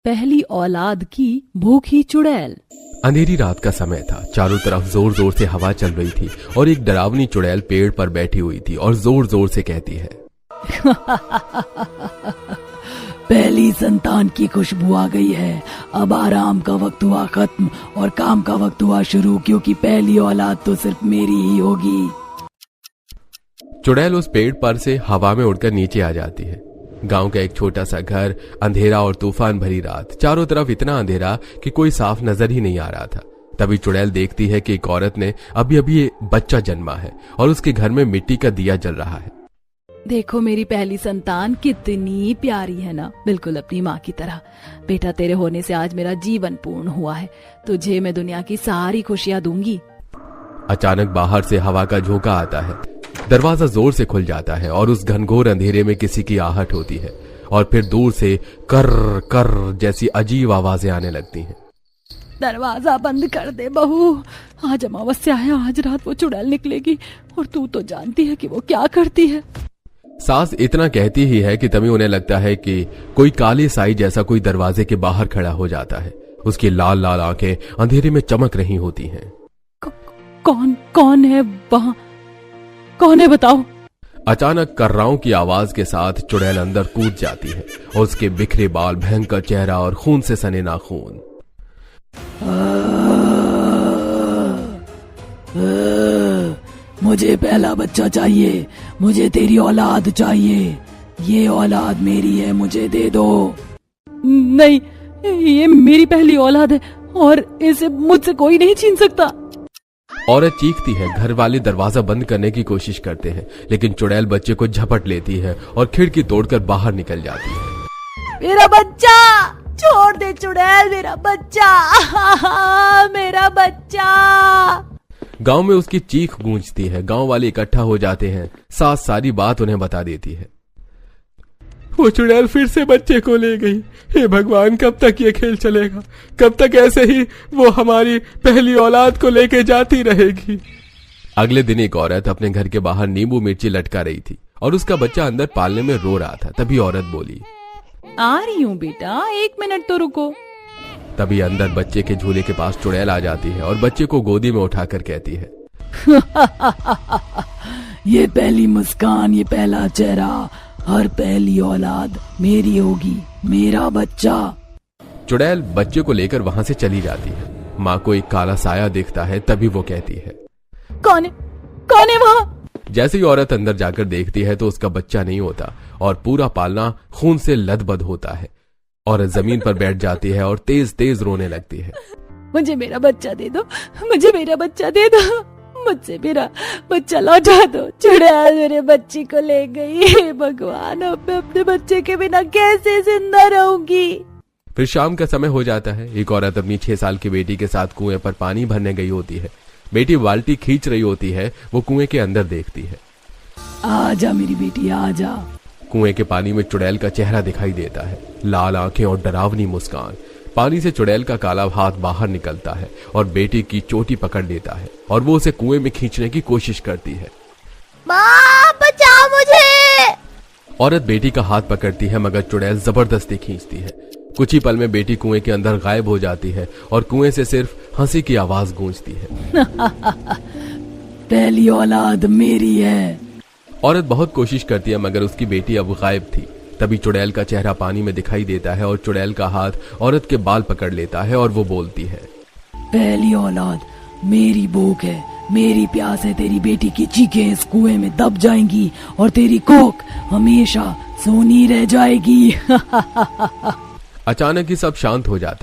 पहली औलाद की भूखी चुड़ैल। अंधेरी रात का समय था। चारों तरफ जोर जोर से हवा चल रही थी और एक डरावनी चुड़ैल पेड़ पर बैठी हुई थी और जोर जोर से कहती है पहली संतान की खुशबू आ गई है। अब आराम का वक्त हुआ खत्म और काम का वक्त हुआ शुरू, क्योंकि पहली औलाद तो सिर्फ मेरी ही होगी। चुड़ैल उस पेड़ पर से हवा में उड़कर नीचे आ जाती है। गांव का एक छोटा सा घर, अंधेरा और तूफान भरी रात। चारों तरफ इतना अंधेरा कि कोई साफ नजर ही नहीं आ रहा था। तभी चुड़ैल देखती है कि एक औरत ने अभी अभी बच्चा जन्मा है और उसके घर में मिट्टी का दिया जल रहा है। देखो मेरी पहली संतान कितनी प्यारी है ना, बिल्कुल अपनी माँ की तरह। बेटा, तेरे होने से आज मेरा जीवन पूर्ण हुआ है। तुझे मैं दुनिया की सारी खुशियाँ दूंगी। अचानक बाहर से हवा का झोंका आता है। दरवाजा जोर से खुल जाता है और उस घनघोर अंधेरे में किसी की आहट होती है और फिर दूर से कर कर जैसी अजीब आवाजें आने लगती हैं। दरवाजा बंद कर दे बहू, आज अमावस्या है। आज रात वो चुड़ैल निकलेगी और तू तो जानती है कि वो क्या करती है। सास इतना कहती ही है कि तभी उन्हें लगता है कि कोई काली साई जैसा कोई दरवाजे के बाहर खड़ा हो जाता है। उसकी लाल लाल आंखें अंधेरे में चमक रही होती हैं। कौन है वहाँ? कौन है बताओ? अचानक कर्राओं की आवाज के साथ चुड़ैल अंदर कूद जाती है और उसके बिखरे बाल, भयंकर चेहरा और खून से सने नाखून। मुझे पहला बच्चा चाहिए, मुझे तेरी औलाद चाहिए। ये औलाद मेरी है, मुझे दे दो। नहीं, ये मेरी पहली औलाद है और इसे मुझसे कोई नहीं छीन सकता। औरत चीखती है। घर वाले दरवाजा बंद करने की कोशिश करते हैं, लेकिन चुड़ैल बच्चे को झपट लेती है और खिड़की तोड़कर बाहर निकल जाती है। मेरा बच्चा छोड़ दे चुड़ैल, मेरा बच्चा मेरा बच्चा। गांव में उसकी चीख गूंजती है। गांव वाले इकट्ठा हो जाते हैं। सास सारी बात उन्हें बता देती है। वो चुड़ैल फिर से बच्चे को ले गई। हे भगवान, कब तक ये खेल चलेगा? कब तक ऐसे ही वो हमारी पहली औलाद को लेके जाती रहेगी? अगले दिन एक औरत अपने घर के बाहर नींबू मिर्ची लटका रही थी और उसका बच्चा अंदर पालने में रो रहा था। तभी औरत बोली, आ रही हूँ बेटा, 1 मिनट तो रुको। तभी अंदर बच्चे के झूले के पास चुड़ैल आ जाती है और बच्चे को गोदी में उठाकर कहती है ये पहली मुस्कान, ये पहला चेहरा, हर पहली औलाद मेरी होगी, मेरा बच्चा। चुड़ैल बच्चे को लेकर वहां से चली जाती है। माँ को एक काला साया दिखता है। तभी वो कहती है, कौन है वहाँ? जैसे ही औरत अंदर जाकर देखती है तो उसका बच्चा नहीं होता और पूरा पालना खून से लदबद होता है। औरत जमीन पर बैठ जाती है और तेज तेज रोने लगती है। मुझे मेरा बच्चा दे दो, मुझे मेरा बच्चा दे दो, मुझसे मेरा बच्चा लौटा दो। चुड़ैल मेरे बच्ची को ले गई। हे भगवान, अब मैं अपने बच्चे के बिना कैसे जिंदा रहूंगी? फिर शाम का समय हो जाता है। एक औरत अपनी 6 साल की बेटी के साथ कुएं पर पानी भरने गई होती है। बेटी बाल्टी खींच रही होती है। वो कुएं के अंदर देखती है। आजा मेरी बेटी, आजा। कुएं के पानी में चुड़ैल का चेहरा दिखाई देता है, लाल आंखें और डरावनी मुस्कान। पानी से चुड़ैल का काला हाथ बाहर निकलता है और बेटी की चोटी पकड़ लेता है और वो उसे कुएं में खींचने की कोशिश करती है। माँ, बचाओ मुझे। औरत बेटी का हाथ पकड़ती है मगर चुड़ैल जबरदस्ती खींचती है। कुछ ही पल में बेटी कुएं के अंदर गायब हो जाती है और कुएं से सिर्फ हंसी की आवाज गूंजती है। पहली औलाद मेरी है। औरत बहुत कोशिश करती है मगर उसकी बेटी अब गायब थी। तभी चुड़ैल का चेहरा पानी में दिखाई देता है और चुड़ैल का हाथ औरत के बाल पकड़ लेता है और वो बोलती है, पहली औलाद मेरी भूख है, मेरी प्यास है। तेरी बेटी की चीखें इस कुएं में दब जाएंगी और तेरी कोख हमेशा सोनी रह जाएगी। अचानक ही सब शांत हो जाता